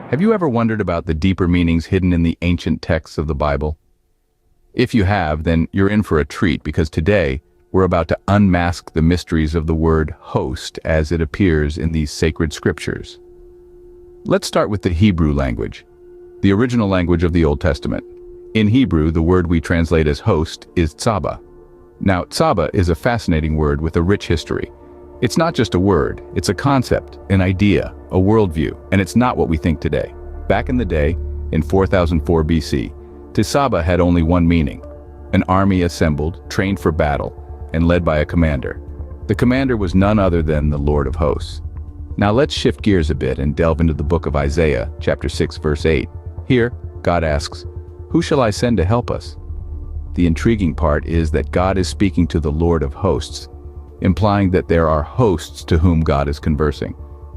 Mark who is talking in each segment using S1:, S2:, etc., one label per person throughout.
S1: Have you ever wondered about the deeper meanings hidden in the ancient texts of the Bible? If you have, then you're in for a treat, because today we're about to unmask the mysteries of the word host as it appears in these sacred scriptures. Let's start with the Hebrew language, the original language of the Old Testament. In Hebrew, the word we translate as host is Tsaba. Now, Tsaba is a fascinating word with a rich history. It's not just a word, it's a concept, an idea, a worldview, and it's not what we think today. Back in the day, in 4004 BC, Tsaba had only one meaning: an army assembled, trained for battle, and led by a commander. The commander was none other than the Lord of Hosts. Now let's shift gears a bit and delve into the book of Isaiah, chapter 6, verse 8. Here, God asks, "Who shall I send to help us?" The intriguing part is that God is speaking to the Lord of Hosts, implying that there are hosts to whom God is conversing.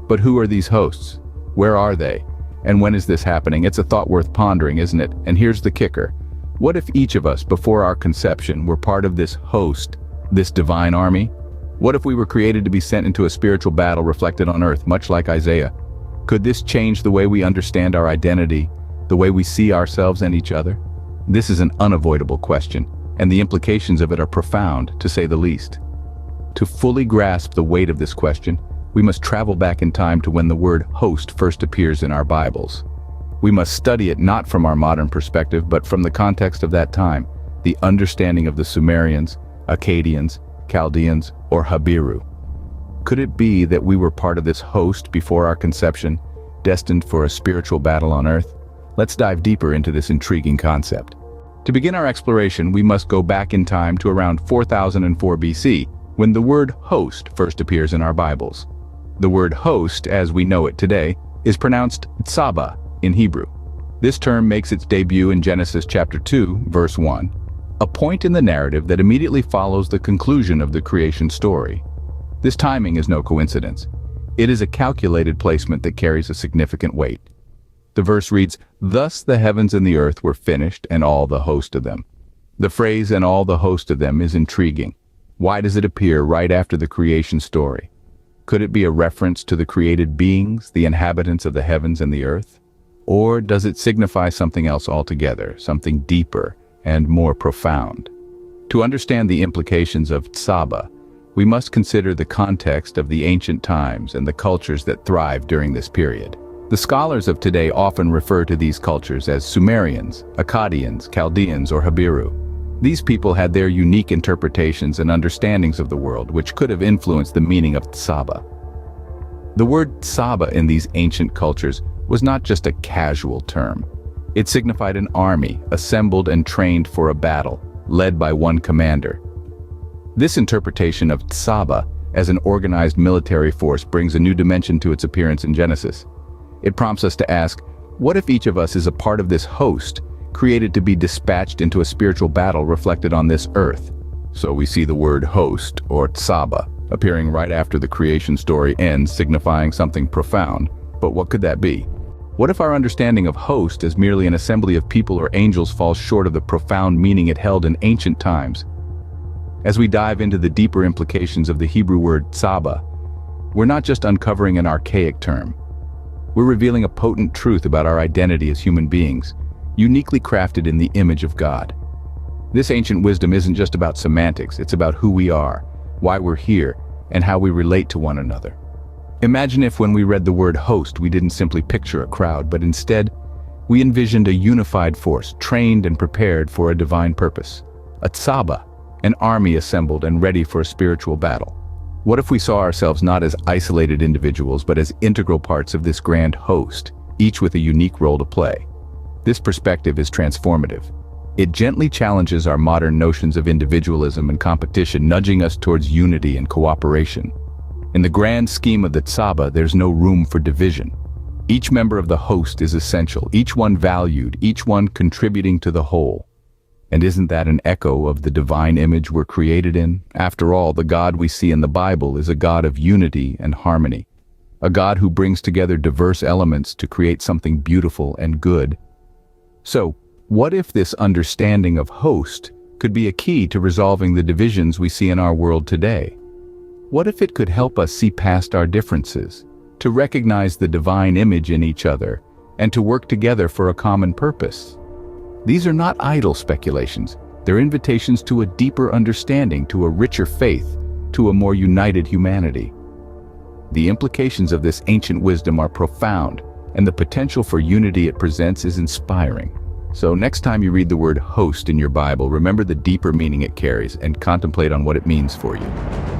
S1: But who are these hosts? Where are they? And when is this happening? It's a thought worth pondering, isn't it? And here's the kicker. What if each of us, before our conception, were part of this host, this divine army? What if we were created to be sent into a spiritual battle reflected on earth, much like Isaiah? Could this change the way we understand our identity, the way we see ourselves and each other? This is an unavoidable question, and the implications of it are profound, to say the least. To fully grasp the weight of this question, we must travel back in time to when the word host first appears in our Bibles. We must study it not from our modern perspective, but from the context of that time, the understanding of the Sumerians, Akkadians, Chaldeans, or Habiru. Could it be that we were part of this host before our conception, destined for a spiritual battle on earth? Let's dive deeper into this intriguing concept. To begin our exploration, we must go back in time to around 4004 BC, when the word host first appears in our Bibles. The word host, as we know it today, is pronounced Tsaba in Hebrew. This term makes its debut in Genesis chapter 2, verse 1, a point in the narrative that immediately follows the conclusion of the creation story. This timing is no coincidence. It is a calculated placement that carries a significant weight. The verse reads, "Thus the heavens and the earth were finished, and all the host of them." The phrase "and all the host of them" is intriguing. Why does it appear right after the creation story? Could it be a reference to the created beings, the inhabitants of the heavens and the earth? Or does it signify something else altogether, something deeper and more profound? To understand the implications of Tsaba, we must consider the context of the ancient times and the cultures that thrived during this period. The scholars of today often refer to these cultures as Sumerians, Akkadians, Chaldeans, or Habiru. These people had their unique interpretations and understandings of the world, which could have influenced the meaning of Tsaba. The word Tsaba in these ancient cultures was not just a casual term. It signified an army, assembled and trained for a battle, led by one commander. This interpretation of Tsaba as an organized military force brings a new dimension to its appearance in Genesis. It prompts us to ask, what if each of us is a part of this host, created to be dispatched into a spiritual battle reflected on this earth? So we see the word host, or Tsaba, appearing right after the creation story ends, signifying something profound. But what could that be? What if our understanding of host as merely an assembly of people or angels falls short of the profound meaning it held in ancient times? As we dive into the deeper implications of the Hebrew word Tsaba, we're not just uncovering an archaic term. We're revealing a potent truth about our identity as human beings, uniquely crafted in the image of God. This ancient wisdom isn't just about semantics, it's about who we are, why we're here, and how we relate to one another. Imagine if when we read the word host, we didn't simply picture a crowd, but instead, we envisioned a unified force, trained and prepared for a divine purpose. A Tsaba, an army assembled and ready for a spiritual battle. What if we saw ourselves not as isolated individuals, but as integral parts of this grand host, each with a unique role to play? This perspective is transformative. It gently challenges our modern notions of individualism and competition, nudging us towards unity and cooperation. In the grand scheme of the Tsaba, there's no room for division. Each member of the host is essential, each one valued, each one contributing to the whole. And isn't that an echo of the divine image we're created in? After all, the God we see in the Bible is a God of unity and harmony, a God who brings together diverse elements to create something beautiful and good. So, what if this understanding of host could be a key to resolving the divisions we see in our world today? What if it could help us see past our differences, to recognize the divine image in each other, and to work together for a common purpose. These are not idle speculations. They're invitations to a deeper understanding, to a richer faith, to a more united humanity. The implications of this ancient wisdom are profound, and the potential for unity it presents is inspiring. So next time you read the word host in your Bible, remember the deeper meaning it carries and contemplate on what it means for you.